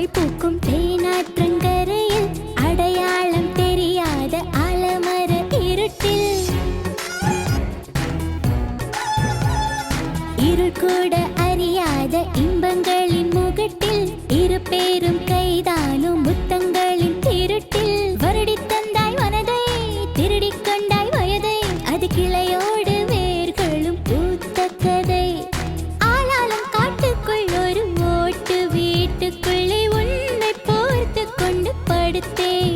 பூக்கள் பூக்கும் தேனாற்றங்கரையில் அடையாளம் தெரியாத ஆலமர இருட்டில் இருள் கூட அறியாத இன்பங்களின் முகட்டில் இரு பேரும் கைதானும் முத்தங்களின் திருட்டில் வருடித் தந்தாய் மனதை திருடிக் கொண்டாய் வயதை அது கிளையோடு வேர்களும் பூத்த கதை ஆளாலும் காட்டுக்குள் ஒரு ஓட்டு வீட்டுக்குள்ளே உன்னை போர்த்து கொண்டு படுத்தேன்